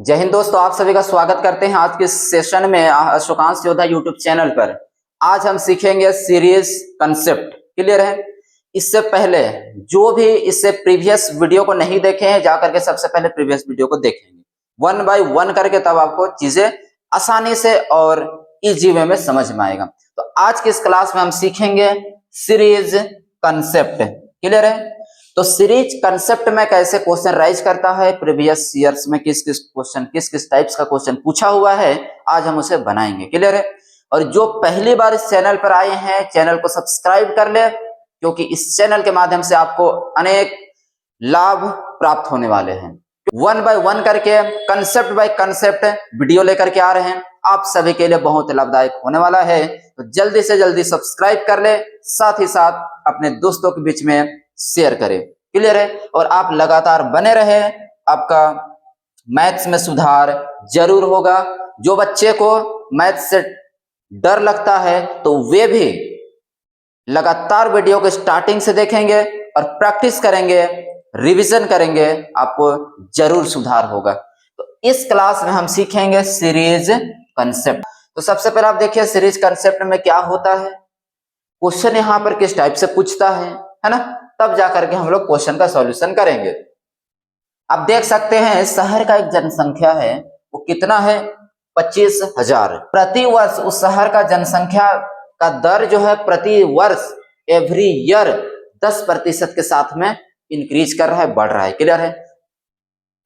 जय हिंद दोस्तों, आप सभी का स्वागत करते हैं आज के सेशन में अशोकांश योद्धा यूट्यूब चैनल पर। आज हम सीखेंगे सीरीज कंसेप्ट। क्लियर है? इससे पहले जो भी इससे प्रीवियस वीडियो को नहीं देखे हैं, जाकर के सबसे पहले प्रीवियस वीडियो को देखेंगे वन बाय वन करके, तब आपको चीजें आसानी से और इजी वे में समझ में आएगा। तो आज की इस क्लास में हम सीखेंगे सीरीज कंसेप्ट। क्लियर है? तो सीरीज कंसेप्ट में कैसे क्वेश्चन राइज करता है, प्रीवियस ईयर्स में किस किस टाइप्स का क्वेश्चन पूछा हुआ है, आज हम उसे बनाएंगे। क्लियर है? और जो पहली बार इस चैनल पर आए हैं, चैनल को सब्सक्राइब कर ले, क्योंकि इस चैनल के माध्यम से आपको अनेक लाभ प्राप्त होने वाले हैं। वन बाय वन करके, कंसेप्ट बाय कंसेप्ट वीडियो लेकर के आ रहे हैं, आप सभी के लिए बहुत लाभदायक होने वाला है। तो जल्दी से जल्दी सब्सक्राइब कर ले, साथ ही साथ अपने दोस्तों के बीच में शेयर करें। क्लियर है? और आप लगातार बने रहे, आपका मैथ्स में सुधार जरूर होगा। जो बच्चे को मैथ्स से डर लगता है तो वे भी लगातार वीडियो को स्टार्टिंग से देखेंगे और प्रैक्टिस करेंगे, रिवीजन करेंगे, आपको जरूर सुधार होगा। तो इस क्लास में हम सीखेंगे सीरीज कंसेप्ट। तो सबसे पहले आप देखिए सीरीज कंसेप्ट में क्या होता है, क्वेश्चन यहाँ पर किस टाइप से पूछता है ना, तब जाकर के हम लोग क्वेश्चन का सॉल्यूशन करेंगे। आप देख सकते हैं शहर का एक जनसंख्या है, वो कितना है? 25,000 प्रति वर्ष। उस शहर का जनसंख्या का दर जो है प्रति वर्ष एवरी ईयर 10% के साथ में इंक्रीज कर रहा है, बढ़ रहा है। क्लियर है?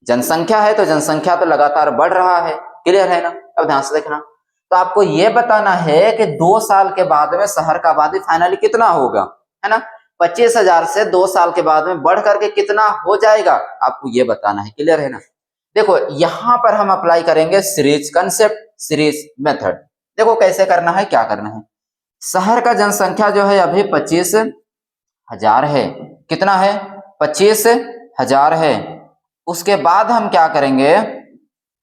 जनसंख्या है तो जनसंख्या तो लगातार बढ़ रहा है। क्लियर है ना? अब ध्यान से देखना। तो आपको यह बताना है कि 2 साल के बाद में शहर का आबादी फाइनली कितना होगा, है ना? 25,000 से 2 साल के बाद में बढ़ करके कितना हो जाएगा, आपको ये बताना है। क्लियर है ना? देखो यहां पर हम अप्लाई करेंगे सीरीज कंसेप्ट, सीरीज मेथड। देखो कैसे करना है, क्या करना है। शहर का जनसंख्या जो है अभी 25,000 है। कितना है? 25,000 है। उसके बाद हम क्या करेंगे,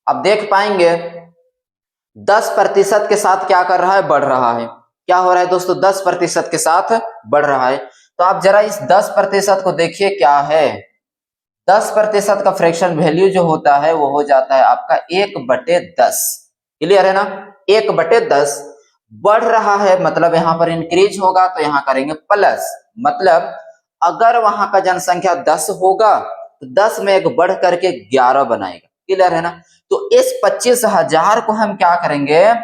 अब देख पाएंगे 10% के साथ क्या कर रहा है, बढ़ रहा है। क्या हो रहा है दोस्तों? 10% के साथ बढ़ रहा है। तो आप जरा इस 10% को देखिए क्या है। 10% का फ्रैक्शन वैल्यू जो होता है वो हो जाता है आपका 1/10। क्लियर है ना? 1/10 बढ़ रहा है, मतलब यहां पर इंक्रीज होगा, तो यहां करेंगे प्लस। मतलब अगर वहां का जनसंख्या 10 होगा तो 10 में एक बढ़ करके 11 बनाएगा। क्लियर है ना? तो इस 25,000 को हम क्या करेंगे,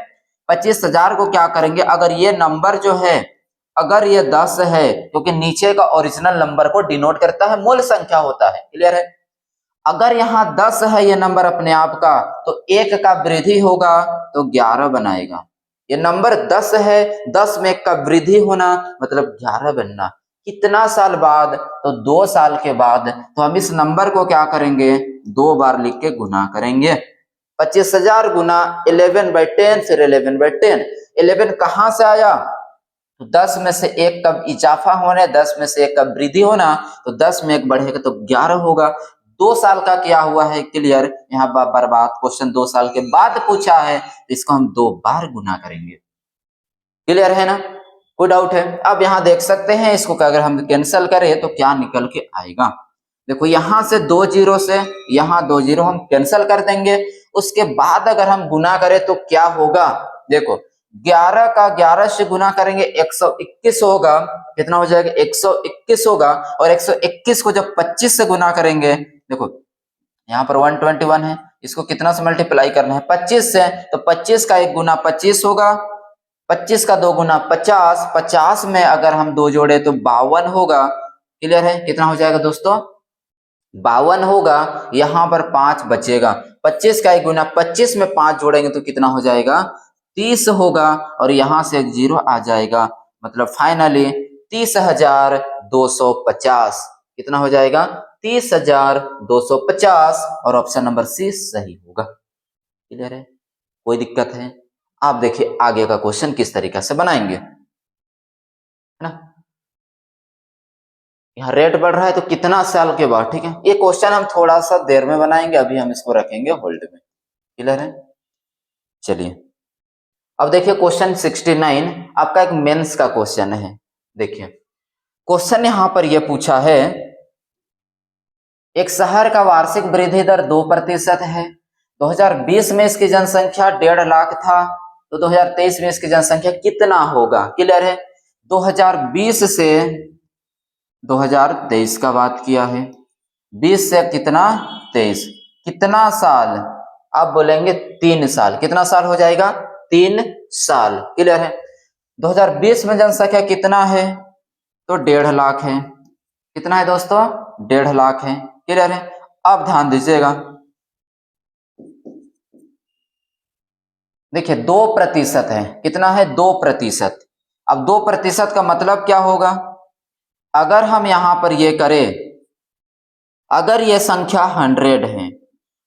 25,000 को क्या करेंगे, अगर ये नंबर जो है, अगर ये 10 है, क्योंकि नीचे का ओरिजिनल नंबर को डिनोट करता है, मूल संख्या होता है। क्लियर है? अगर यहाँ 10 है ये नंबर अपने आप का, तो 1 का वृद्धि होगा तो 11 बनाएगा। ये नंबर 10 है, 10 में 1 का वृद्धि होना मतलब 11 बनना। कितना साल बाद? तो 2 साल के बाद। तो हम इस नंबर को क्या करेंगे, 2 बार लिख के गुना करेंगे। 25,000 गुना 11/10, फिर 11/10। 11 कहां से आया? तो 10 में से 1 का इजाफा होना, 10 में से 1 का वृद्धि होना, तो 10 में 1 बढ़ेगा तो 11 होगा। 2 साल का क्या हुआ है? क्लियर? यहाँ बर्बाद क्वेश्चन 2 साल के बाद पूछा है, तो इसको हम 2 बार गुना करेंगे। क्लियर है ना? कोई डाउट है? अब यहाँ देख सकते हैं, इसको अगर हम कैंसिल करें तो क्या निकल के आएगा। देखो यहां से 2 जीरो से यहाँ 2 जीरो हम कैंसिल कर देंगे। उसके बाद अगर हम गुना करें तो क्या होगा, देखो 11 का 11 से गुना करेंगे 121 होगा। कितना हो जाएगा? 121 होगा। और 121 को जब 25 से गुना करेंगे, देखो यहाँ पर 121 है, इसको कितना से मल्टीप्लाई करना है? 25 से। तो 25 का 1 गुना 25 होगा, 25 का 2 गुना 50, 50 में अगर हम 2 जोड़े तो 52 होगा। क्लियर है? कितना हो जाएगा दोस्तों? 52 होगा। यहां पर 5 बचेगा। 25 का 1 गुना 25 में 5 जोड़ेंगे तो कितना हो जाएगा? 30 होगा। और यहां से 1 जीरो आ जाएगा, मतलब फाइनली 30,250। कितना हो जाएगा? 30,250। और ऑप्शन नंबर सी सही होगा। क्लियर है? कोई दिक्कत है? आप देखिए आगे का क्वेश्चन किस तरीके से बनाएंगे, है ना? यहाँ रेट बढ़ रहा है तो कितना साल के बाद, ठीक है? ये क्वेश्चन हम थोड़ा सा देर में बनाएंगे, अभी हम इसको रखेंगे होल्ड में। क्लियर है? चलिए अब देखिए क्वेश्चन 69 आपका एक मेंस का क्वेश्चन है। देखिए क्वेश्चन यहां पर यह पूछा है, एक शहर का वार्षिक वृद्धि दर 2% है, 2020 में इसकी जनसंख्या 1.5 लाख था, तो 2023 में इसकी जनसंख्या कितना होगा? क्लियर है? 2020 से 2023 का बात किया है, 20 से कितना 23, कितना साल? आप बोलेंगे 3 साल। कितना साल हो जाएगा? 3 साल। क्लियर है? 2020 में जनसंख्या कितना है? तो 1.5 लाख है। कितना है दोस्तों? 1.5 लाख है। क्लियर है? अब ध्यान दीजिएगा, देखिए 2% है। कितना है? 2%। अब 2% का मतलब क्या होगा? अगर हम यहां पर ये करें, अगर ये संख्या 100 है,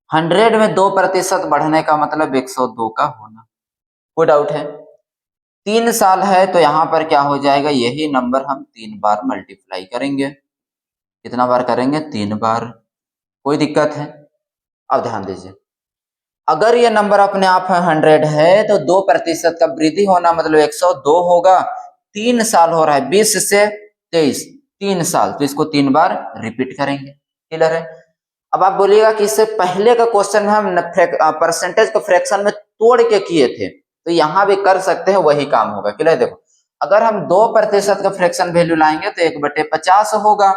100 में 2% बढ़ने का मतलब 102 का होना, कोई डाउट है? 3 साल है तो यहां पर क्या हो जाएगा? यही नंबर हम 3 बार मल्टीप्लाई करेंगे। कितना बार करेंगे? 3 बार। कोई दिक्कत है? अब ध्यान दीजिए, अगर ये नंबर अपने आप 100 है तो 2% का वृद्धि होना मतलब 102 होगा। 3 साल हो रहा है, 20 से 23, 3 साल, तो इसको 3 बार रिपीट करेंगे। क्लियर है? अब आप बोलिएगा कि इससे पहले का क्वेश्चन में हम परसेंटेज को फ्रैक्शन में तोड़ के किए थे, तो यहां भी कर सकते हैं, वही काम होगा। क्लियर? देखो, अगर हम 2% का फ्रैक्शन वैल्यू लाएंगे तो 1/50 होगा,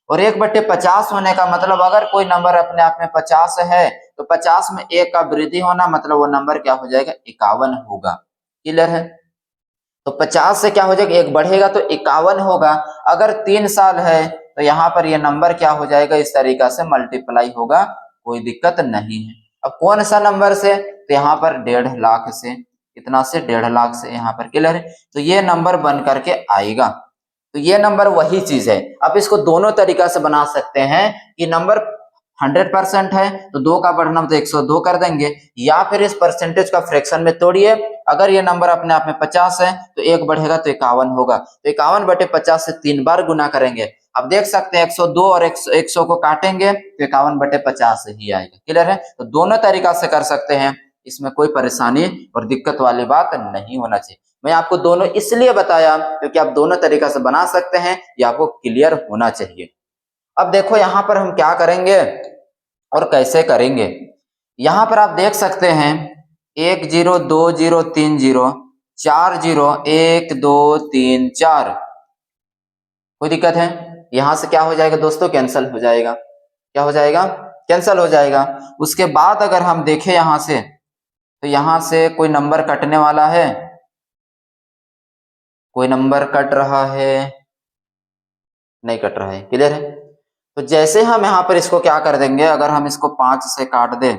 और 1/50 होने का मतलब अगर कोई नंबर अपने आप में 50 है तो 50 में 1 का वृद्धि होना मतलब वो नंबर क्या हो जाएगा? 51 होगा। क्लियर है? तो 50 से क्या हो जाएगा? 1 बढ़ेगा तो 51 होगा। अगर 3 साल है तो यहाँ पर ये नंबर क्या हो जाएगा? इस तरीका से मल्टीप्लाई होगा, कोई दिक्कत नहीं है। अब कौन सा नंबर से? तो यहाँ पर 1.5 लाख से। कितना से? 1.5 लाख से यहाँ पर। क्लियर है? तो ये नंबर बन करके आएगा। तो ये नंबर वही चीज है। आप इसको दोनों तरीका से बना सकते हैं कि नंबर 100% है तो 2 का बढ़ना तो 102 कर देंगे, या फिर इस परसेंटेज का फ्रैक्शन में तोड़िए। अगर ये नंबर अपने आप में 50 है तो 1 बढ़ेगा तो 51 होगा, तो 51/50 से 3 बार गुना करेंगे। अब देख सकते हैं 102 और 100 को काटेंगे तो 51/50 ही आएगा। क्लियर है? तो दोनों तरीका से कर सकते हैं, इसमें कोई परेशानी और दिक्कत वाली बात नहीं होना चाहिए। मैं आपको दोनों इसलिए बताया क्योंकि आप दोनों तरीका से बना सकते हैं, ये आपको क्लियर होना चाहिए। अब देखो यहां पर हम क्या करेंगे और कैसे करेंगे। यहां पर आप देख सकते हैं 1 0 2 0 3 0 4 0 1 2 3 4, कोई दिक्कत है? यहां से क्या हो जाएगा दोस्तों? कैंसल हो जाएगा। क्या हो जाएगा? कैंसल हो जाएगा। उसके बाद अगर हम देखें यहां से, तो यहां से कोई नंबर कटने वाला है? कोई नंबर कट रहा है? नहीं कट रहा है। क्लियर है? तो जैसे हम यहां पर इसको क्या कर देंगे, अगर हम इसको 5 से काट दें,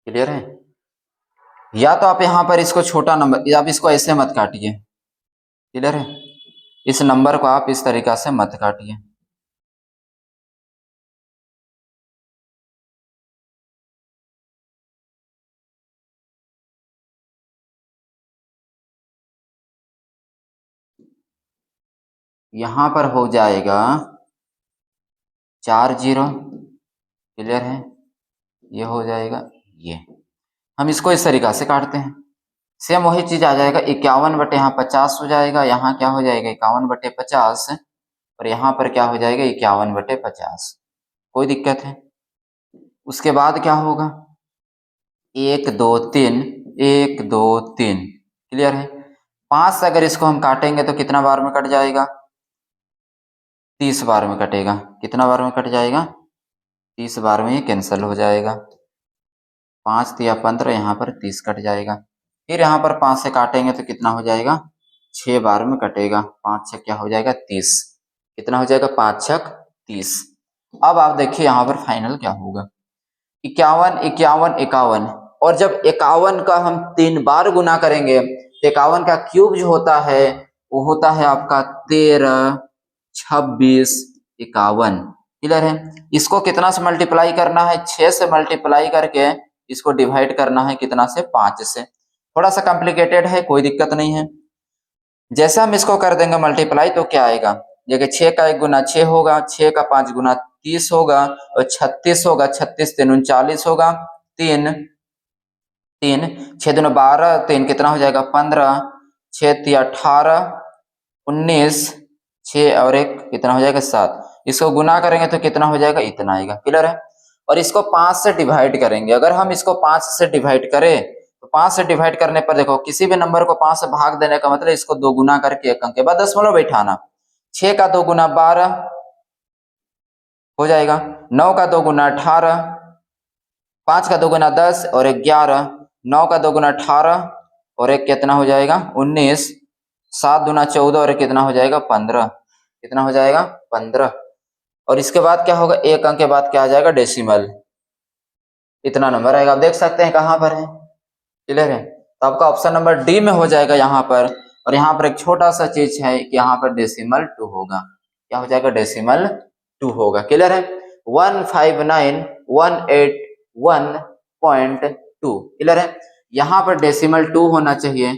क्लियर है? या तो आप यहां पर इसको छोटा नंबर, आप इसको ऐसे मत काटिए। क्लियर है? इस नंबर को आप इस तरीका से मत काटिए। यहां पर हो जाएगा 4 0। क्लियर है? ये हो जाएगा, ये हम इसको इस तरीका से काटते हैं, सेम वही चीज आ जाएगा। 51/50 हो जाएगा। यहाँ क्या हो जाएगा? 51/50, और यहाँ पर क्या हो जाएगा? 51/50। कोई दिक्कत है? उसके बाद क्या होगा? 1 2 3 1 2 3। क्लियर है? 5 से अगर इसको हम काटेंगे तो कितना बार में कट जाएगा? 30 बार में कटेगा। कितना बार में कट जाएगा? 30 बार में ये कैंसिल हो जाएगा। 5 तिया 15, यहाँ पर 30 कट जाएगा। फिर यहाँ पर 5 से काटेंगे तो कितना हो जाएगा? 6 बार में कटेगा। 5 6 क्या हो जाएगा? 30। कितना हो जाएगा? 5 6 30। अब आप देखिए यहाँ पर फाइनल क्या होगा? 51 51 51, और जब 51 का हम 3 बार गुना करेंगे तो 51 का क्यूब जो होता है वो होता है आपका 13 26 51। क्लियर है? इसको कितना से मल्टीप्लाई करना है? 6 से मल्टीप्लाई करके इसको डिवाइड करना है कितना से? 5 से। थोड़ा सा कॉम्प्लिकेटेड है, कोई दिक्कत नहीं है। जैसे हम इसको कर देंगे मल्टीप्लाई तो क्या आएगा? देखिए 6 का 1 गुना 6 होगा, 6 का 5 गुना 30 होगा, और 36 होगा, 36 3 39 होगा, 3 3 6 दूना 12, 3 कितना हो जाएगा? 15, 6 3 18 19, 6 और 1 कितना हो जाएगा 7। इसको गुना करेंगे तो कितना हो जाएगा, इतना आएगा। क्लियर है। और इसको 5 से डिवाइड करेंगे। अगर हम इसको 5 से डिवाइड करें तो 5 से डिवाइड करने पर देखो किसी भी नंबर को 5 से भाग देने का मतलब इसको 2 गुना करके एक अंक के बाद दशमलव बैठाना। 6 का 2 गुना 12 हो जाएगा, 9 का 2 गुना 18, 5 का 2 गुना 10 और 11, 9 का 2 गुना 18 और एक कितना हो जाएगा 19, 7 दूना 14 और एक कितना हो जाएगा 15, कितना हो जाएगा 15। और इसके बाद क्या होगा, एक अंक के बाद क्या आ जाएगा डेसिमल, इतना नंबर आएगा। आप देख सकते हैं कहां पर है। क्लियर है। तो आपका ऑप्शन नंबर डी में हो जाएगा यहाँ पर। और यहाँ पर एक छोटा सा चीज है कि यहाँ पर डेसिमल 2 होगा। क्या हो जाएगा, डेसिमल 2 होगा। क्लियर है। 159,181.2। क्लियर है। यहाँ पर डेसिमल 2 होना चाहिए,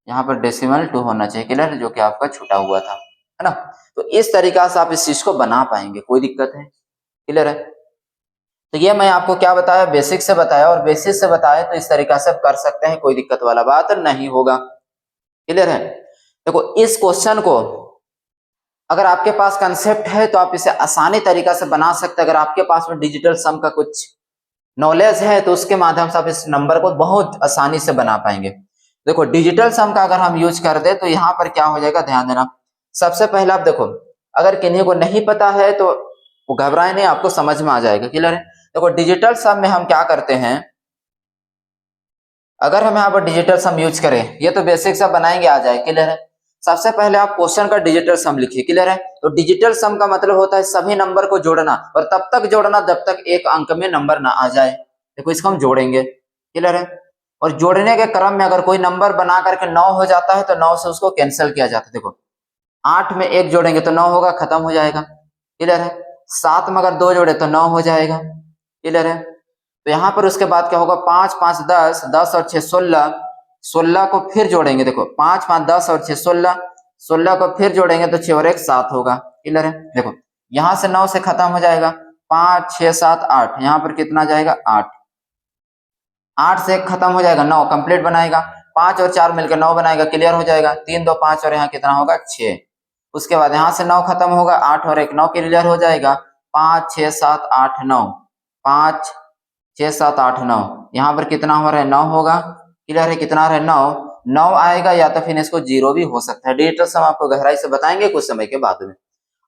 यहाँ पर डेसिमल 2 होना चाहिए। क्लियर है, जो कि आपका छूटा हुआ था, है ना। तो इस तरीका से आप इस चीज को बना पाएंगे, कोई दिक्कत है। क्लियर है। तो ये मैं आपको क्या बताया, बेसिक से बताया, और बेसिक से बताया तो इस तरीका से आप कर सकते हैं, कोई दिक्कत वाला बात नहीं होगा। क्लियर है। देखो इस क्वेश्चन को अगर आपके पास कंसेप्ट है तो आप इसे आसानी तरीका से बना सकते हैं। अगर आपके पास में डिजिटल सम का कुछ नॉलेज है तो उसके माध्यम से आप इस नंबर को बहुत आसानी से बना पाएंगे। देखो डिजिटल सम का अगर हम यूज कर दे तो यहाँ पर क्या हो जाएगा, ध्यान देना। सबसे पहले आप देखो, अगर किन्हीं को नहीं पता है तो वो घबराए नहीं, आपको समझ में आ जाएगा। क्लियर है। देखो डिजिटल सम में हम क्या करते हैं, अगर हम यहाँ पर डिजिटल सम यूज करें, ये तो बेसिक सा बनाएंगे आ जाए। क्लियर है। सबसे पहले आप क्वेश्चन का डिजिटल सम लिखिए। क्लियर है। तो डिजिटल सम का मतलब होता है सभी नंबर को जोड़ना, और तब तक जोड़ना जब तक एक अंक में नंबर ना आ जाए। देखो इसको हम जोड़ेंगे। क्लियर है। और जोड़ने के क्रम में अगर कोई नंबर बना करके 9 हो जाता है तो 9 से उसको कैंसिल किया जाता है। देखो 8 में 1 जोड़ेंगे तो 9 होगा, खत्म हो जाएगा। क्लियर है। 7 में अगर 2 जोड़े तो 9 हो जाएगा। क्लियर है। तो यहाँ पर उसके बाद क्या होगा, 5 5 10, 10 और 6 16, 16 को फिर जोड़ेंगे। देखो 5 5 10 और 6 16, 16 को फिर जोड़ेंगे तो 6 और 1 7 होगा। क्लियर है। देखो यहाँ से 9 से खत्म हो जाएगा, 5 6 7 8, यहाँ पर कितना जाएगा 8, 8 से 1 खत्म हो जाएगा, 9 कंप्लीट बनाएगा, 5 और 4 मिलकर 9 बनाएगा। क्लियर हो जाएगा। 3 2 5 और यहाँ कितना होगा 6। उसके बाद यहाँ से 9 खत्म होगा, 8 और 1 9 क्लियर हो जाएगा, 5 6 7 8 9, 5 6 7 8 9, यहाँ पर कितना हो रहा है 9 होगा। क्लियर है। कितना रहा है 9, 9 आएगा, या तो फिर इसको 0 भी हो सकता है। डिजिटल सम आपको गहराई से बताएंगे कुछ समय के बाद में।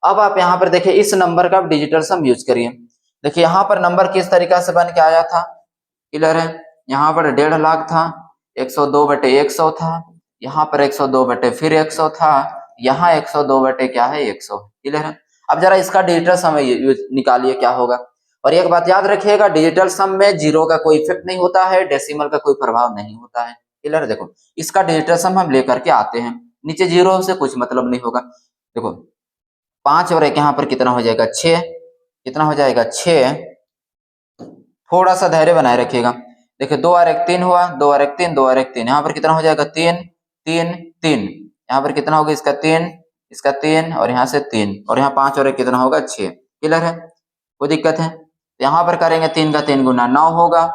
अब आप यहाँ पर देखिए इस नंबर का डिजिटल सम यूज करिए। देखिए यहाँ पर नंबर किस तरीका से बन के आया था। क्लियर है। यहाँ पर 1.5 लाख था, 102/100 था, यहाँ पर 102 फिर 100 था, यहाँ 102 क्या है 100। क्लियर है। अब जरा इसका डिजिटल सम निकालिए क्या होगा। और एक बात याद रखिएगा, डिजिटल सम में जीरो का कोई इफेक्ट नहीं होता है, डेसिमल का कोई प्रभाव नहीं होता है। क्लियर है। देखो इसका डिजिटल सम हम लेकर के आते हैं, नीचे जीरो से कुछ मतलब नहीं होगा। देखो 5 और 1 यहाँ पर कितना हो जाएगा 6, कितना हो जाएगा 6। थोड़ा सा धैर्य बनाए रखिएगा। देखिए 2 और 1 3 हुआ, 2 और 1 3, 2 और 1 3, यहाँ पर कितना हो जाएगा 3 3 3, यहाँ पर कितना होगा इसका 3, इसका 3 और यहाँ से 3, और यहाँ 5 और 1 कितना होगा 6। क्लियर है। कोई दिक्कत है। यहाँ पर करेंगे 3 का 3 गुना 9 होगा,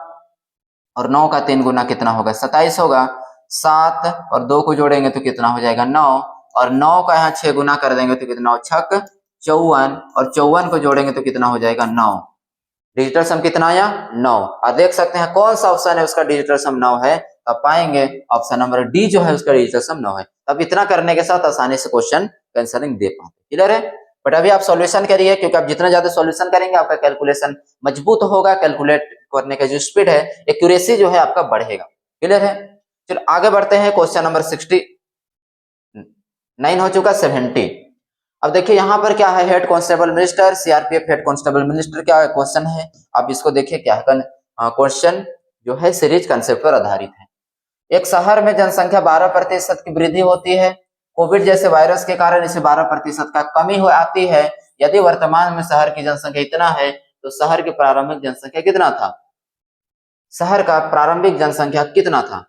और 9 का 3 गुना कितना होगा 27 होगा। 7 और 2 को जोड़ेंगे तो कितना हो जाएगा 9, और 9 का यहाँ 6 गुना कर देंगे तो कितना हो 6 54, और 54 को जोड़ेंगे तो कितना हो जाएगा 9। डिजिटल सम कितना आया 9। आप देख सकते हैं कौन सा ऑप्शन है उसका डिजिटल सम 9 है। तब पाएंगे ऑप्शन नंबर डी जो है उसका डिजिटल सम 9 है। तब इतना करने के साथ आसानी से क्वेश्चन आंसरिंग दे पाते। क्लियर है। बट अभी आप सॉल्यूशन करिए, क्योंकि आप जितना ज्यादा सॉल्यूशन करेंगे आपका कैलकुलेशन मजबूत होगा, कैलकुलेट करने का जो स्पीड है, एक्यूरेसी जो है आपका बढ़ेगा। क्लियर है। चलो आगे बढ़ते हैं। क्वेश्चन नंबर 69 हो चुका, 70। अब देखिए यहाँ पर क्या है, head constable minister, CRPF head constable minister क्या क्वेश्चन है। आप इसको देखिए क्या है, क्वेश्चन जो है सीरीज कंसेप्ट पर आधारित है। एक शहर में जनसंख्या 12% की वृद्धि होती है। कोविड जैसे वायरस के कारण इसे 12% का कमी हो आती है। यदि वर्तमान में शहर की जनसंख्या इतना है तो शहर की प्रारंभिक जनसंख्या कितना था, शहर का प्रारंभिक जनसंख्या कितना था।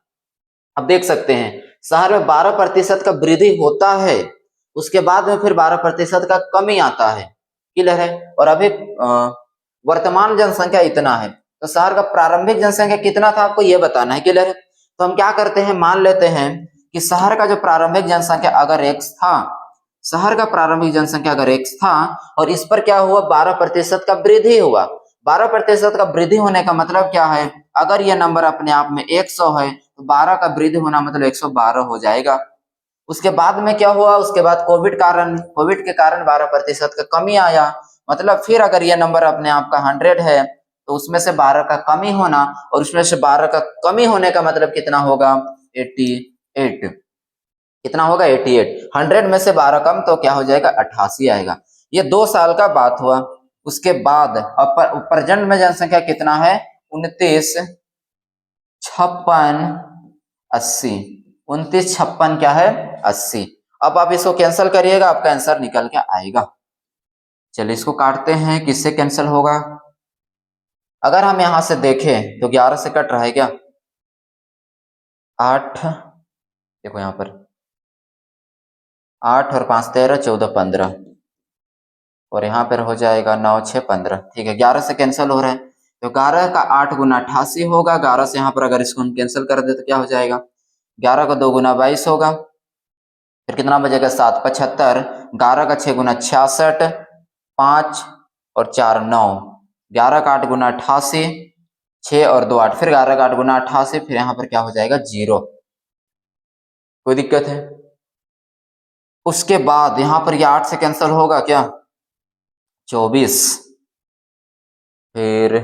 अब देख सकते हैं शहर में 12% का वृद्धि होता है, उसके बाद में फिर 12% का कमी आता है। क्लियर है। और अभी वर्तमान जनसंख्या इतना है, तो शहर का प्रारंभिक जनसंख्या कितना था आपको ये बताना है। क्लियर है। तो हम क्या करते हैं, मान लेते हैं कि शहर का जो प्रारंभिक जनसंख्या अगर x था, शहर का प्रारंभिक जनसंख्या अगर x था और इस पर क्या हुआ 12% का वृद्धि हुआ। 12% का वृद्धि होने का मतलब क्या है, अगर ये नंबर अपने आप में 100 है तो 12 का वृद्धि होना मतलब 112 हो जाएगा। उसके बाद में क्या हुआ, उसके बाद कोविड के कारण 12% का कमी आया, मतलब फिर अगर ये नंबर अपने आप का 100 है तो उसमें से 12 का कमी होना, और उसमें से 12 का कमी होने का मतलब कितना होगा 88। कितना होगा 88। 100 में से 12 कम तो क्या हो जाएगा 88 आएगा। ये 2 साल का बात हुआ। उसके बाद अब प्रेजेंट में जनसंख्या कितना है 29 56 80। 29 56 क्या है 80। अब आप इसको कैंसिल करिएगा, आपका आंसर निकल के आएगा। चलिए इसको काटते हैं, किससे कैंसिल होगा। अगर हम यहां से देखें तो 11 से कट रहा है क्या 8, देखो यहां पर 8 और 5 13 14 15, और यहाँ पर हो जाएगा 9 6 15। ठीक है 11 से कैंसिल हो रहा है तो 11 का 8 गुना 88 होगा। 11 से यहाँ पर अगर इसको हम कैंसिल कर दे तो क्या हो जाएगा 11 का 2 गुना 22 होगा। फिर कितना बचेगा 7 75। 11 का 6 गुना 66, 5 और 4 9। 11 का 8 गुना 88, 6 और 2 8, फिर 11 का 8 गुना 88, फिर यहाँ पर क्या हो जाएगा 0। कोई दिक्कत है। उसके बाद यहाँ पर ये 8 से कैंसिल होगा क्या 24, फिर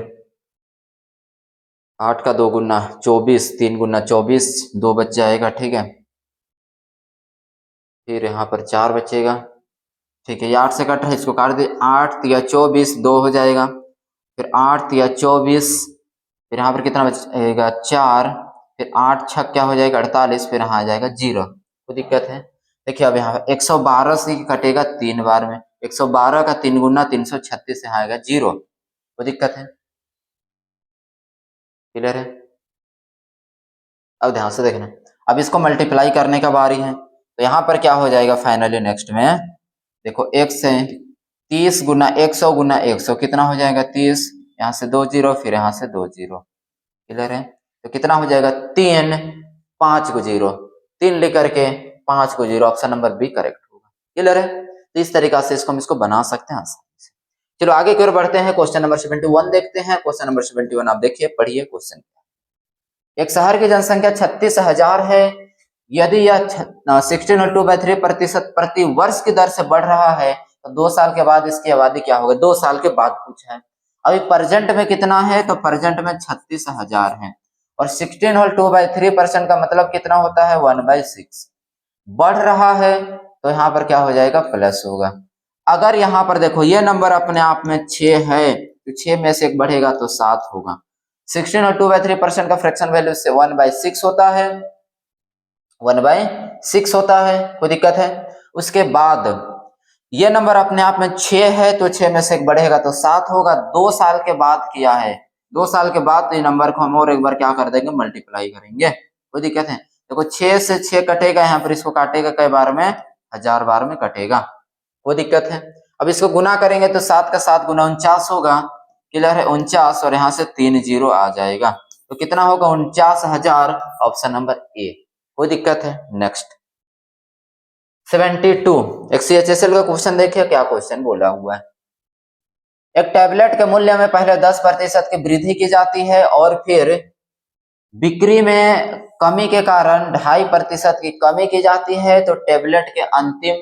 8 का 2 गुना 24, 3 गुना 24, 2 बच जाएगा। ठीक है फिर यहाँ पर 4 बचेगा। ठीक है ये 8 से कट रहा है, इसको काट दे। 8 तिया 24, 2 हो जाएगा। फिर 8 तिया 24, फिर यहाँ पर कितना बचेगा 4, फिर 8 छक क्या हो जाएगा 48, फिर यहाँ आ जाएगा 0। कोई दिक्कत है। देखिए अब यहाँ 112 से कटेगा 3 बार में, 112 का 3 गुना 336 यहाँ आएगा 0। कोई दिक्कत है, क्लियर है। अब ध्यान से देखना, अब इसको मल्टीप्लाई करने का बारी है तो यहाँ पर क्या हो जाएगा फाइनली नेक्स्ट में देखो 1 से 30 गुना 100 गुना 100 कितना हो जाएगा 30, यहाँ से 2 0, फिर यहाँ से 2 0। क्लियर है। तो कितना हो जाएगा 3 5 को 0, 3 लिख करके 5 को 0, ऑप्शन नंबर बी करेक्ट होगा। क्लियर है। तो इस तरीका से इसको हम इसको बना सकते हैं आसानी से। चलो आगे की ओर बढ़ते हैं, क्वेश्चन नंबर 71 देखते हैं। क्वेश्चन नंबर 71 आप देखिए, पढ़िए क्वेश्चन। एक शहर की जनसंख्या 36,000 है। यदि यह 16.2/3% प्रति वर्ष की दर से बढ़ रहा है तो 2 साल के बाद इसकी आबादी क्या होगा। 2 साल के बाद पूछा है। अभी प्रेजेंट में कितना है तो प्रेजेंट में 36,000 है, और 16.2/3% का मतलब कितना होता है 1/6। बढ़ रहा है तो यहाँ पर क्या हो जाएगा प्लस होगा। अगर यहाँ पर देखो ये नंबर अपने आप में 6 है तो 6 में से 1 बढ़ेगा तो 7 होगा। 16.2/3% का फ्रैक्शन वैल्यू से 1/6 होता है, 1/6 होता है। कोई दिक्कत है। उसके बाद ये नंबर अपने आप में 6 है तो 6 में से 1 बढ़ेगा तो 7 होगा। 2 साल के बाद किया है, 2 साल के बाद ये नंबर को हम और एक बार क्या कर देंगे मल्टीप्लाई करेंगे। कोई दिक्कत है। देखो 6 से 6 कटेगा, यहाँ पर इसको काटेगा कई बार में 1000 बार में कटेगा। कोई दिक्कत है। अब इसको गुना करेंगे तो 7 का 7 गुना 49 होगा। क्लियर है 49, और यहाँ से 3 0 आ जाएगा तो कितना होगा 49,000, ऑप्शन नंबर ए। कोई दिक्कत है। नेक्स्ट 72 एक CHSL का क्वेश्चन देखिए क्या क्वेश्चन बोला हुआ है। एक टैबलेट के मूल्य में पहले 10% की वृद्धि की जाती है और फिर बिक्री में कमी के कारण 2.5% की कमी की जाती है, तो टैबलेट के अंतिम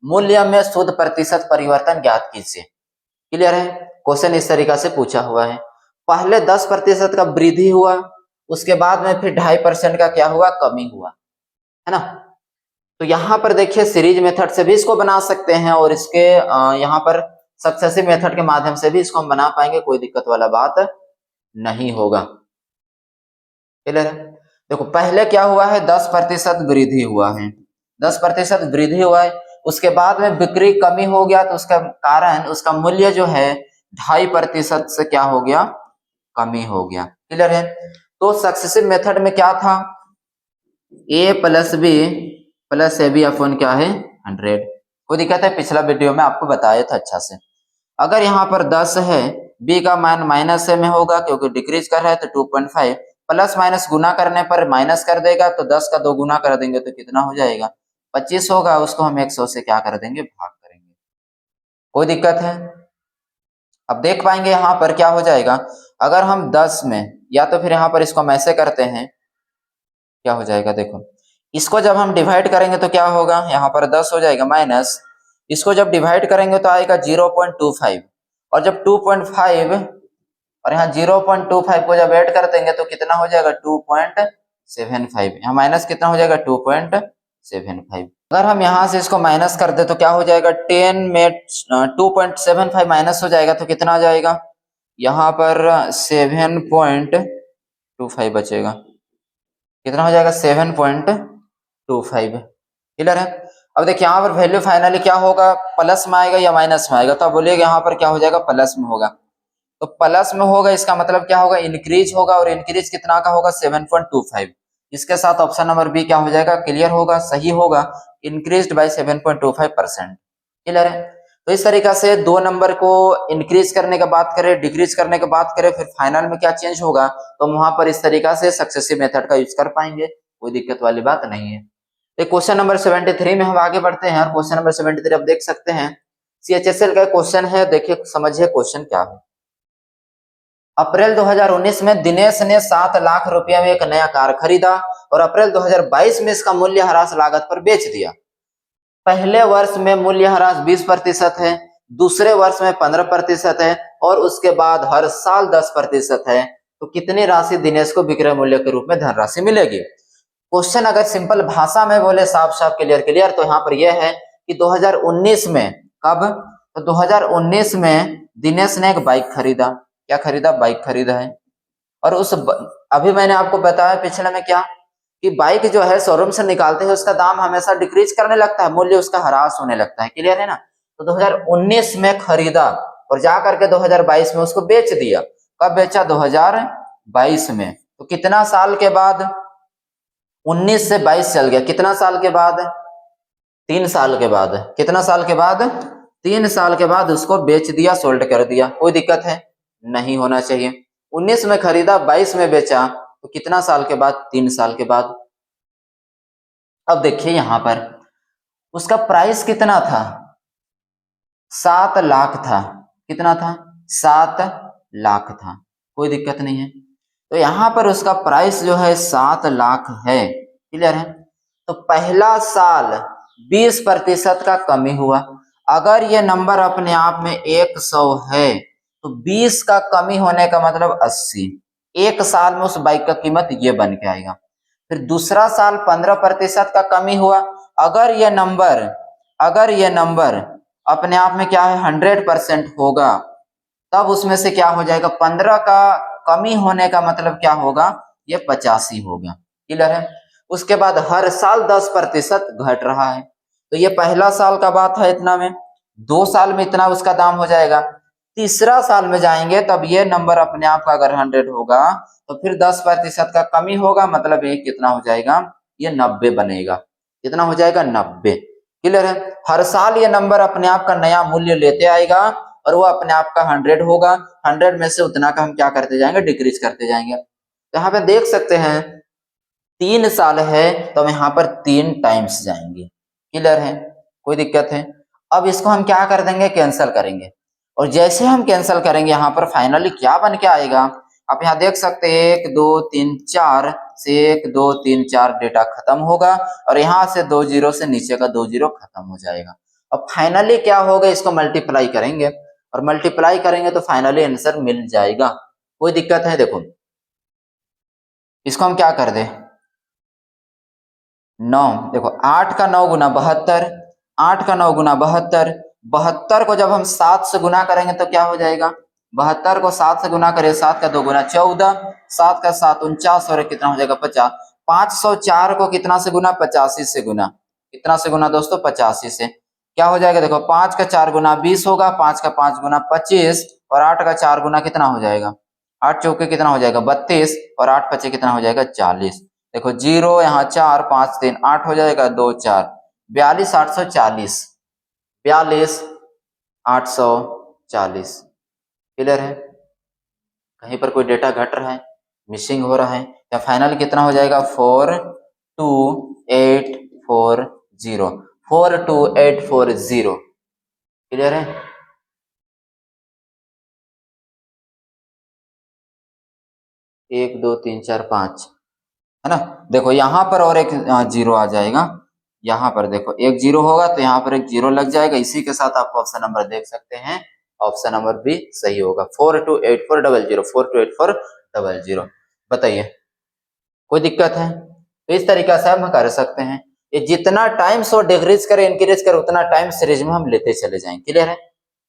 मूल्य में शुद्ध प्रतिशत परिवर्तन ज्ञात कीजिए। क्लियर है। क्वेश्चन इस तरीका से पूछा हुआ है, पहले 10% का वृद्धि हुआ, उसके बाद में फिर 2.5% का क्या हुआ कमी हुआ, है ना। तो यहाँ पर देखिए सीरीज मेथड से भी इसको बना सकते हैं, और इसके यहाँ पर सक्सेसिव मेथड के माध्यम से भी इसको हम बना पाएंगे, कोई दिक्कत वाला बात नहीं होगा। क्लियर है। देखो पहले क्या हुआ है 10% वृद्धि हुआ है, 10% वृद्धि हुआ है, उसके बाद में बिक्री कमी हो गया तो उसका कारण उसका मूल्य जो है 2.5% से क्या हो गया कमी हो गया। क्लियर है। तो सक्सेसिव मेथड में क्या था a plus B plus A B अपन क्या है 100। कोई दिक्कत है, पिछला वीडियो में आपको बताया था अच्छा से। अगर यहाँ पर 10 है, b का मान माइनस में होगा क्योंकि डिक्रीज कर रहा है तो 2.5, प्लस माइनस गुना करने पर माइनस कर देगा तो 10 का 2 गुना कर देंगे तो कितना हो जाएगा 25 होगा, उसको हम 100 से क्या कर देंगे, भाग करेंगे। कोई दिक्कत है? अब देख पाएंगे यहाँ पर क्या हो जाएगा, अगर हम 10 में, या तो फिर यहाँ पर इसको हम ऐसे करते हैं, क्या हो जाएगा देखो, इसको जब हम डिवाइड करेंगे तो क्या होगा, यहाँ पर 10 हो जाएगा माइनस, इसको जब डिवाइड करेंगे तो आएगा 0.25, और जब 2.5 और यहाँ 0.25 को जब ऐड कर देंगे तो कितना हो जाएगा 2.75, यहाँ माइनस कितना हो जाएगा 2.75। अगर हम यहाँ से इसको माइनस कर दे तो क्या हो जाएगा, 10 में 2.75 माइनस हो जाएगा तो कितना आ जाएगा, यहाँ पर 7.25 बचेगा, कितना हो जाएगा 7.25। क्लियर है? अब देखिए यहाँ पर वैल्यू फाइनली क्या होगा, प्लस में आएगा या माइनस में आएगा, तो आप बोलिएगा यहाँ पर क्या हो जाएगा, प्लस में होगा। तो प्लस में होगा इसका मतलब क्या होगा, इंक्रीज होगा, और इंक्रीज कितना का होगा 7.25। इसके साथ ऑप्शन नंबर बी क्या हो जाएगा, क्लियर होगा, सही होगा, इंक्रीज्ड बाय 7.25%। क्लियर है? तो इस तरीका से दो नंबर को इंक्रीज करने की बात करें, डिक्रीज करने की बात करें, फिर फाइनल में क्या चेंज होगा, तो वहां पर इस तरीका से सक्सेसिव मेथड का यूज कर पाएंगे, कोई दिक्कत वाली बात नहीं है। तो क्वेश्चन नंबर 73 में हम आगे बढ़ते हैं, और क्वेश्चन नंबर 73 आप देख सकते हैं, CHSL का क्वेश्चन है, देखिए समझिए क्वेश्चन क्या है। अप्रैल 2019 में दिनेश ने 7 लाख रुपए में एक नया कार खरीदा और अप्रैल 2022 में इसका मूल्यह्रास लागत पर बेच दिया। पहले वर्ष में मूल्यह्रास 20% है, दूसरे वर्ष में 15% है, और उसके बाद हर साल 10% है। तो कितनी राशि दिनेश को विक्रय मूल्य के रूप में धनराशि मिलेगी? क्वेश्चन अगर सिंपल भाषा में बोले, साफ साफ क्लियर, तो यहाँ पर यह है कि 2019 में, कब, तो 2019 में दिनेश ने एक बाइक खरीदा, क्या खरीदा, बाइक खरीदा है, और अभी मैंने आपको बताया पिछले में क्या, कि बाइक जो है शोरूम से निकालते हैं उसका दाम हमेशा डिक्रीज करने लगता है, मूल्य उसका ह्रास होने लगता है। क्लियर है ना? तो 2019 में खरीदा और जा करके 2022 में उसको बेच दिया। कब बेचा? 2022 में। तो कितना साल के बाद, 19 से 22 चल गया, कितना साल के बाद, 3 साल के बाद। कितना साल के बाद? 3 साल के बाद उसको बेच दिया, सोल्ड कर दिया। कोई दिक्कत है? नहीं होना चाहिए। 19 में खरीदा, 22 में बेचा, तो कितना साल के बाद? 3 साल के बाद। अब देखिए यहां पर उसका प्राइस कितना था, 7 लाख था। कितना था? 7 लाख था। कोई दिक्कत नहीं है। तो यहां पर उसका प्राइस जो है 7 लाख है। क्लियर है? तो पहला साल 20% का कमी हुआ। अगर ये नंबर अपने आप में 100 है तो 20 का कमी होने का मतलब 80। एक साल में उस बाइक का कीमत ये बन के आएगा। फिर दूसरा साल 15% का कमी हुआ। अगर ये नंबर अपने आप में क्या है 100% होगा, तब उसमें से क्या हो जाएगा, 15 का कमी होने का मतलब क्या होगा, ये 85 होगा। क्लियर है? उसके बाद हर साल 10% घट रहा है। तो ये पहला साल का बात है इतना में, 2 साल में इतना उसका दाम हो जाएगा। तीसरा साल में जाएंगे तब ये नंबर अपने आप का अगर 100 होगा तो फिर 10% का कमी होगा, मतलब ये कितना हो जाएगा, ये 90 बनेगा। कितना हो जाएगा? 90। क्लियर है? हर साल ये नंबर अपने आप का नया मूल्य लेते आएगा और वो अपने आप का 100 होगा। 100 में से उतना का हम क्या करते जाएंगे, डिक्रीज करते जाएंगे। तो यहाँ पे देख सकते हैं 3 साल है तो हम यहाँ पर 3 टाइम्स जाएंगे। क्लियर है? कोई दिक्कत है? अब इसको हम क्या कर देंगे, कैंसिल करेंगे, और जैसे हम कैंसिल करेंगे यहाँ पर फाइनली क्या बन के आएगा, आप यहाँ देख सकते हैं 1 2 3 4 से 1 2 3 4 डेटा खत्म होगा, और यहाँ से 2 जीरो से नीचे का 2 जीरो खत्म हो जाएगा। अब फाइनली क्या होगा, इसको मल्टीप्लाई करेंगे, और मल्टीप्लाई करेंगे तो फाइनली आंसर मिल जाएगा। कोई दिक्कत है? देखो इसको हम क्या कर दे, 9, देखो 8 का 9 गुना 72, 8 का 9 गुना 72, 72 को जब हम 7 से गुना करेंगे तो क्या हो जाएगा, 72 को 7 से गुना करें, 7 का 2 गुना 14, 7 का 7 49, और कितना हो जाएगा 50। 504 को कितना से गुना, 85 से गुना। कितना से गुना दोस्तों? 85 से। क्या हो जाएगा देखो, 5 का 4 गुना 20 होगा, 5 का 5 गुना 25, और 8 का 4 गुना कितना हो जाएगा, 8 चौके कितना हो जाएगा 32, और 8 पचे कितना हो जाएगा 40। देखो 0 यहाँ 4 5 3 8 हो जाएगा, 2 4 42 840, 42 840। क्लियर है? कहीं पर कोई डेटा घट रहा है, मिसिंग हो रहा है, या फाइनल कितना हो जाएगा 4284 0, 42840। क्लियर है? एक दो तीन चार पाँच, है ना। देखो यहाँ पर और एक जीरो आ जाएगा, यहाँ पर देखो एक जीरो होगा तो यहाँ पर एक जीरो लग जाएगा। इसी के साथ आप ऑप्शन नंबर देख सकते हैं, ऑप्शन नंबर भी सही होगा। 428400, 428400। बताइए कोई दिक्कत है? तो इस तरीका से हम कर सकते हैं। ये जितना टाइम सो डिक्रीज करे इंक्रीज करे उतना टाइम सीरीज में हम लेते चले जाएंगे। क्लियर है?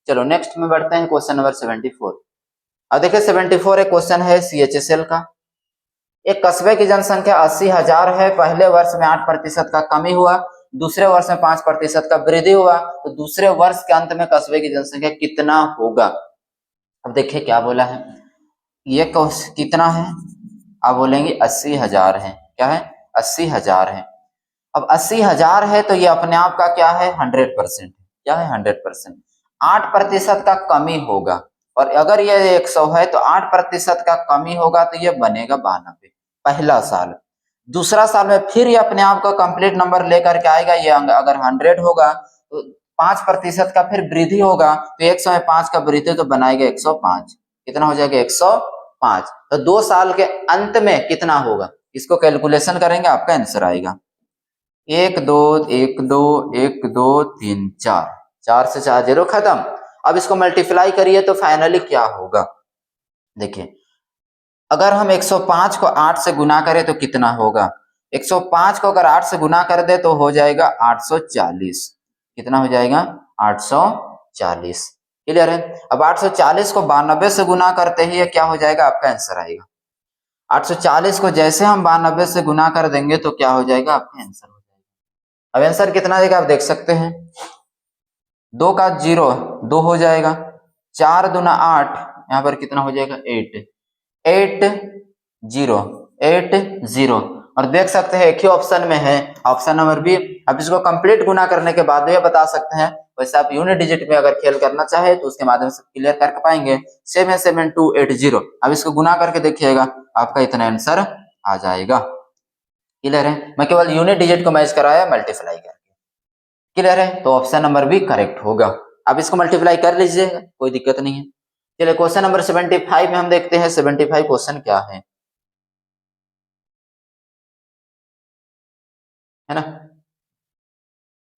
चलो नेक्स्ट में बढ़ते हैं, क्वेश्चन नंबर 74। अब देखिए 74 एक क्वेश्चन है CHSL का। एक कस्बे की जनसंख्या 80,000 है। पहले वर्ष में 8% का कमी हुआ, दूसरे वर्ष में 5% का वृद्धि हुआ, तो दूसरे वर्ष के अंत में कस्बे की जनसंख्या कितना होगा? अब देखिए क्या बोला है, ये कितना है? आप बोलेंगे 80,000 है। क्या है? 80,000 है। अब 80,000 है तो ये अपने आप का क्या है? 100%। क्या है? 100%। 8% का कमी होगा, और अगर ये 100 है तो 8% का कमी होगा तो ये बनेगा 92, पहला साल। दूसरा साल में फिर ये अपने आप का कंप्लीट नंबर लेकर के आएगा। ये अगर 100 होगा तो 5% का फिर वृद्धि होगा, तो 100 में 5 का वृद्धि तो बनाएगा 105। कितना हो जाएगा? 105। तो 2 साल के अंत में कितना होगा, इसको कैलकुलेशन करेंगे, आपका आंसर आएगा 1 2 1 2 1 2 3 4, 4 से 4 जीरो खत्म। अब इसको मल्टीप्लाई करिए तो फाइनली क्या होगा? देखिए अगर हम 105 को 8 से गुना करें तो कितना होगा? 105 को अगर 8 से गुना कर दे तो हो जाएगा 840। कितना हो जाएगा? 840। क्लियर है? अब 840 को 92 से गुना करते ही क्या हो जाएगा? आपका आंसर आएगा 840 को जैसे हम 92 से गुना कर देंगे तो क्या हो जाएगा? आपका आंसर हो जाएगा। अब आंसर कितना आएगा आप देख सकते हैं, 2 का 0 2 हो जाएगा, 4 दूना 8, यहाँ पर कितना हो जाएगा? 8 0 8 0। और देख सकते हैं एक ही ऑप्शन में है, ऑप्शन नंबर बी। अब इसको कंप्लीट गुना करने के बाद ये बता सकते हैं। वैसे आप यूनिट डिजिट में अगर खेल करना चाहे तो उसके माध्यम से क्लियर कर पाएंगे। 77280। अब इसको गुना करके देखिएगा, आपका इतना आंसर आ जाएगा। क्लियर है? मैं केवल यूनिट डिजिट को मैच कराया मल्टीप्लाई करके। क्लियर है? तो ऑप्शन नंबर भी करेक्ट होगा। अब इसको मल्टीप्लाई कर लीजिएगा, कोई दिक्कत नहीं है। चलिए क्वेश्चन नंबर 75 में हम देखते हैं 75 क्वेश्चन क्या है ना।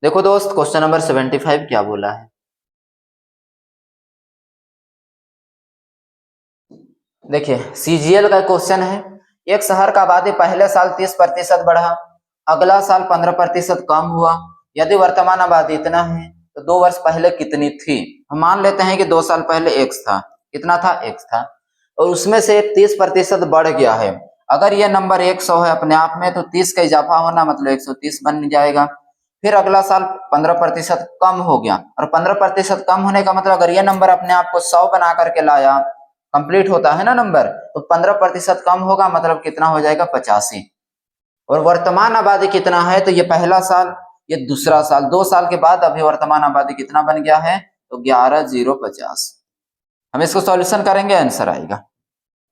देखो दोस्त क्वेश्चन नंबर 75 क्या बोला है। देखिए CGL का क्वेश्चन है। एक शहर का आबादी पहले साल 30% बढ़ा, अगला साल 15% कम हुआ। यदि वर्तमान आबादी इतना है तो 2 वर्ष पहले कितनी थी? हम मान लेते हैं कि 2 साल पहले x था। कितना था? x था, और उसमें से 30% बढ़ गया है। अगर ये नंबर 100 है अपने आप में तो 30 का इजाफा होना मतलब 130 बन जाएगा। फिर अगला साल 15% कम हो गया, और 15% कम होने का मतलब अगर ये नंबर अपने आप को 100 बना करके लाया, कंप्लीट होता है ना नंबर, तो 15% कम होगा मतलब कितना हो जाएगा? 85। और वर्तमान आबादी कितना है? तो ये पहला साल, ये दूसरा साल, 2 साल के बाद अभी वर्तमान आबादी कितना बन गया है? तो 11050। हम इसको सॉल्यूशन करेंगे, आंसर आएगा।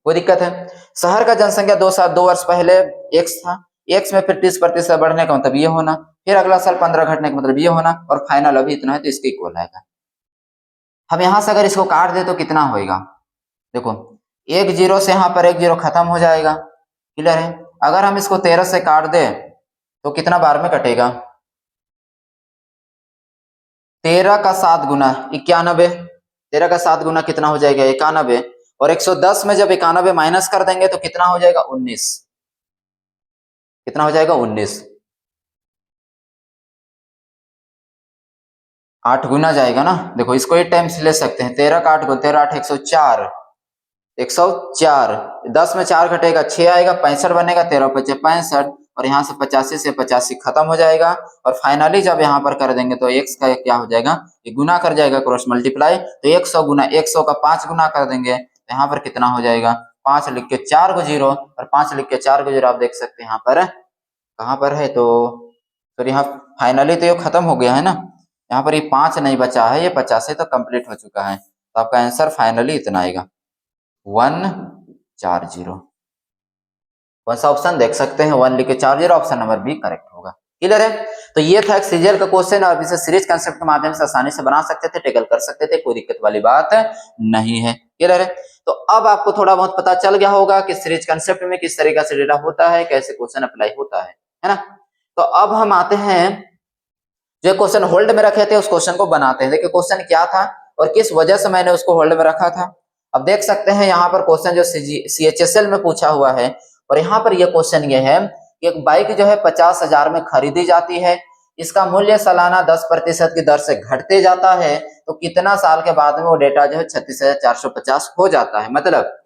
कोई दिक्कत है? शहर का जनसंख्या 2 वर्ष पहले x था, x में फिर 30% बढ़ने का मतलब ये होना, फिर अगला साल 15 घटने का मतलब ये होना, और फाइनल अभी इतना है तो इसके इक्वल आएगा। हम यहां से अगर इसको काट दे तो कितना होएगा? देखो एक जीरो से यहाँ पर एक जीरो खत्म हो जाएगा। क्लियर है? अगर हम इसको 13 से काट दे तो कितना बार में कटेगा? 13 का 7 गुना 91। 13 का 7 गुना कितना हो जाएगा? 91। और 110 में जब 91 माइनस कर देंगे तो कितना हो जाएगा? 19। कितना हो जाएगा? 19। 8 गुना जाएगा ना। देखो इसको 8 टाइम्स ले सकते हैं। 13 का 8 गुना 13 8 104। 104, 10 में 4 घटेगा 6 आएगा, 65 बनेगा, 13 पचे 65, और यहाँ से 85 से 85 खत्म हो जाएगा। और फाइनली जब यहाँ पर कर देंगे तो x का क्या हो जाएगा? ये गुना कर जाएगा, क्रॉस मल्टीप्लाई, तो 100 गुना 100 का 5 गुना कर देंगे तो यहाँ पर कितना हो जाएगा? 5 लिख के 4 को 0, और 5 लिख के 4 को 0। आप देख सकते हैं यहाँ पर कहाँ पर है, तो फिर यहाँ फाइनली तो ये खत्म हो गया है ना। यहाँ पर ये 5 नहीं बचा है, ये 50 तो कंप्लीट हो चुका है। तो आपका आंसर फाइनली इतना आएगा 140। कौन सा ऑप्शन देख सकते हैं? 1 लिख के 40, ऑप्शन नंबर बी करेक्ट होगा। क्लियर है। तो ये था एक सीरियल का क्वेश्चन और इसे सीरीज कंसेप्ट के माध्यम से आसानी से बना सकते थे, टेकल कर सकते थे, कोई दिक्कत वाली बात नहीं है। क्लियर है। तो अब आपको थोड़ा बहुत पता चल गया होगा कि सीरीज कंसेप्ट में किस तरीके से डेटा होता है, कैसे क्वेश्चन अप्लाई होता है ना। तो अब हम आते हैं जो क्वेश्चन होल्ड में रखे थे उस क्वेश्चन को बनाते हैं। देखिए क्वेश्चन क्या था और किस वजह से मैंने उसको होल्ड में रखा था। अब देख सकते हैं यहाँ पर क्वेश्चन जो CHSL में पूछा हुआ है और यहाँ पर यह क्वेश्चन ये है कि एक बाइक जो है 50,000 में खरीदी जाती है, इसका मूल्य सालाना 10% की दर से घटते जाता है, तो कितना साल के बाद में वो डेटा जो है 36,450 हो जाता है। मतलब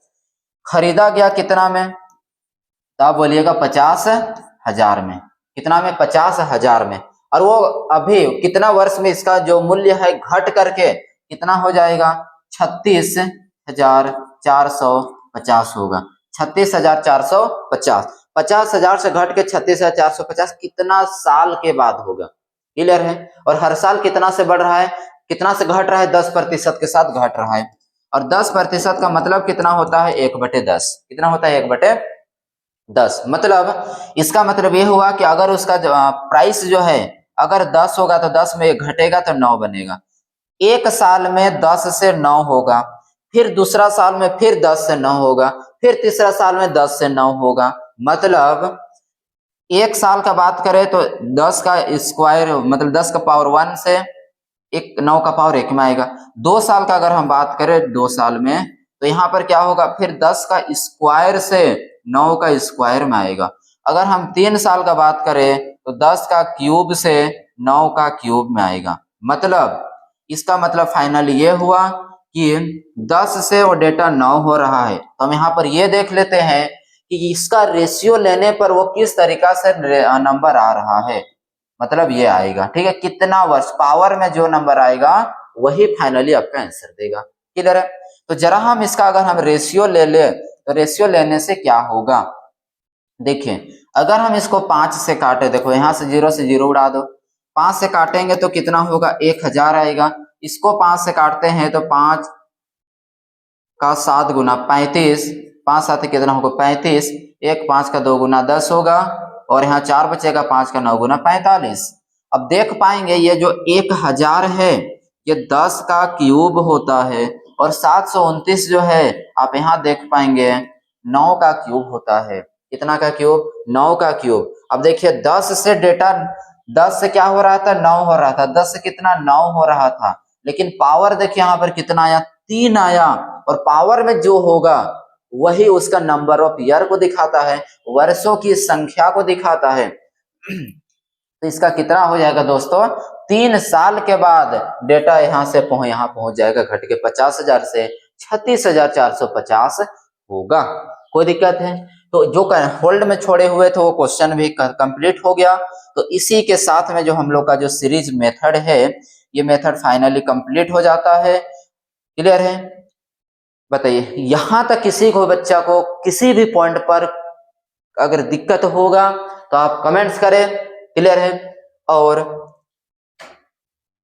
खरीदा गया कितना में, तो आप बोलिएगा 50,000 में। कितना में? 50,000 में। और वो अभी कितना वर्ष में इसका जो मूल्य है घट करके कितना हो जाएगा? 36,450 होगा। 36,450। 50,000 से घट के 36,450 कितना साल के बाद होगा? क्लियर है। और हर साल कितना से बढ़ रहा है, कितना से घट रहा है? 10% के साथ घट रहा है। और 10% का मतलब कितना होता है? 1/10। कितना होता है? 1/10। मतलब इसका मतलब ये हुआ कि अगर उसका प्राइस जो है अगर 10 होगा तो 10 में घटेगा तो 9 बनेगा। एक साल में 10 से 9 होगा, फिर दूसरा साल में फिर 10 से 9 होगा, फिर तीसरा साल में 10 से 9 होगा। मतलब एक साल का बात करें तो 10 का स्क्वायर मतलब 10 का पावर 1 से 9 का पावर 1 में आएगा। 2 साल का अगर हम बात करें 2 साल में तो यहाँ पर क्या होगा? फिर 10 का स्क्वायर से 9 का स्क्वायर में आएगा। अगर हम 3 साल का बात करें तो 10 का क्यूब से 9 का क्यूब में आएगा। मतलब इसका मतलब फाइनल ये हुआ कि 10 से वो डेटा 9 हो रहा है। तो हम यहाँ पर ये देख लेते हैं कि इसका रेशियो लेने पर वो किस तरीका से नंबर आ रहा है। मतलब ये आएगा, ठीक है। कितना वर्ष, पावर में जो नंबर आएगा वही फाइनली आपका आंसर देगा। क्लियर है। तो जरा हम इसका अगर हम रेशियो ले ले तो रेशियो लेने से क्या होगा? देखिए अगर हम इसको 5 से काटे, देखो यहाँ से 0 से 0 उड़ा दो, 5 से काटेंगे तो कितना होगा? 1000 आएगा। इसको 5 से काटते हैं तो 5 का 7 गुना 35, 5 7 कितना होगा? 35। 1 5 का 2 गुना 10 होगा और यहाँ 4 बचेगा, 5 का 9 गुना 45। अब देख पाएंगे ये जो 1000 है ये 10 का क्यूब होता है और 729 जो है आप यहाँ देख पाएंगे 9 का क्यूब होता है। कितना का क्यूब? 9 का क्यूब। अब देखिए 10 से डेटा 10 से क्या हो रहा था? 9 हो रहा था। 10 से कितना? 9 हो रहा था। लेकिन पावर देखिए यहाँ पर कितना आया? 3 आया। और पावर में जो होगा वही उसका नंबर ऑफ ईयर को दिखाता है, वर्षों की संख्या को दिखाता है। तो इसका कितना हो जाएगा दोस्तों? 3 साल के बाद डेटा यहाँ से यहाँ पहुंच जाएगा, घट के 50,000 से 36,450 होगा। कोई दिक्कत है? तो जो होल्ड में छोड़े हुए थे वो क्वेश्चन भी कंप्लीट हो गया। तो इसी के साथ में जो हम लोग का जो सीरीज मेथड है ये मेथड फाइनली कंप्लीट हो जाता है। क्लियर है? बताइए यहां तक किसी को बच्चा को किसी भी पॉइंट पर अगर दिक्कत होगा तो आप कमेंट्स करें। क्लियर है? और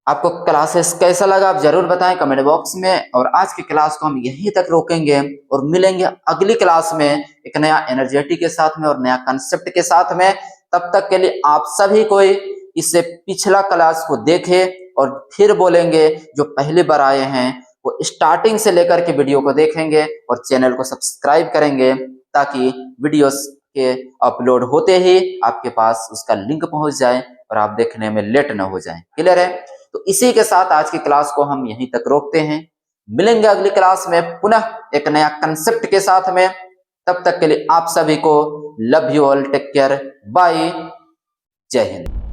आपको क्लासेस कैसा लगा आप जरूर बताएं कमेंट बॉक्स में। और आज की क्लास को हम यहीं तक रोकेंगे और मिलेंगे अगली क्लास में एक नया एनर्जेटिक के साथ में और नया कंसेप्ट के साथ में। तब तक के लिए आप सभी कोई इससे पिछला क्लास को देखे और फिर बोलेंगे, जो पहली बार आए हैं वो स्टार्टिंग से लेकर के वीडियो को देखेंगे और चैनल को सब्सक्राइब करेंगे ताकि वीडियोस के अपलोड होते ही आपके पास उसका लिंक पहुंच जाए और आप देखने में लेट न हो जाए। क्लियर है? तो इसी के साथ आज की क्लास को हम यहीं तक रोकते हैं। मिलेंगे अगली क्लास में पुनः एक नया कंसेप्ट के साथ में। तब तक के लिए आप सभी को love you all, take care, bye, जय हिंद।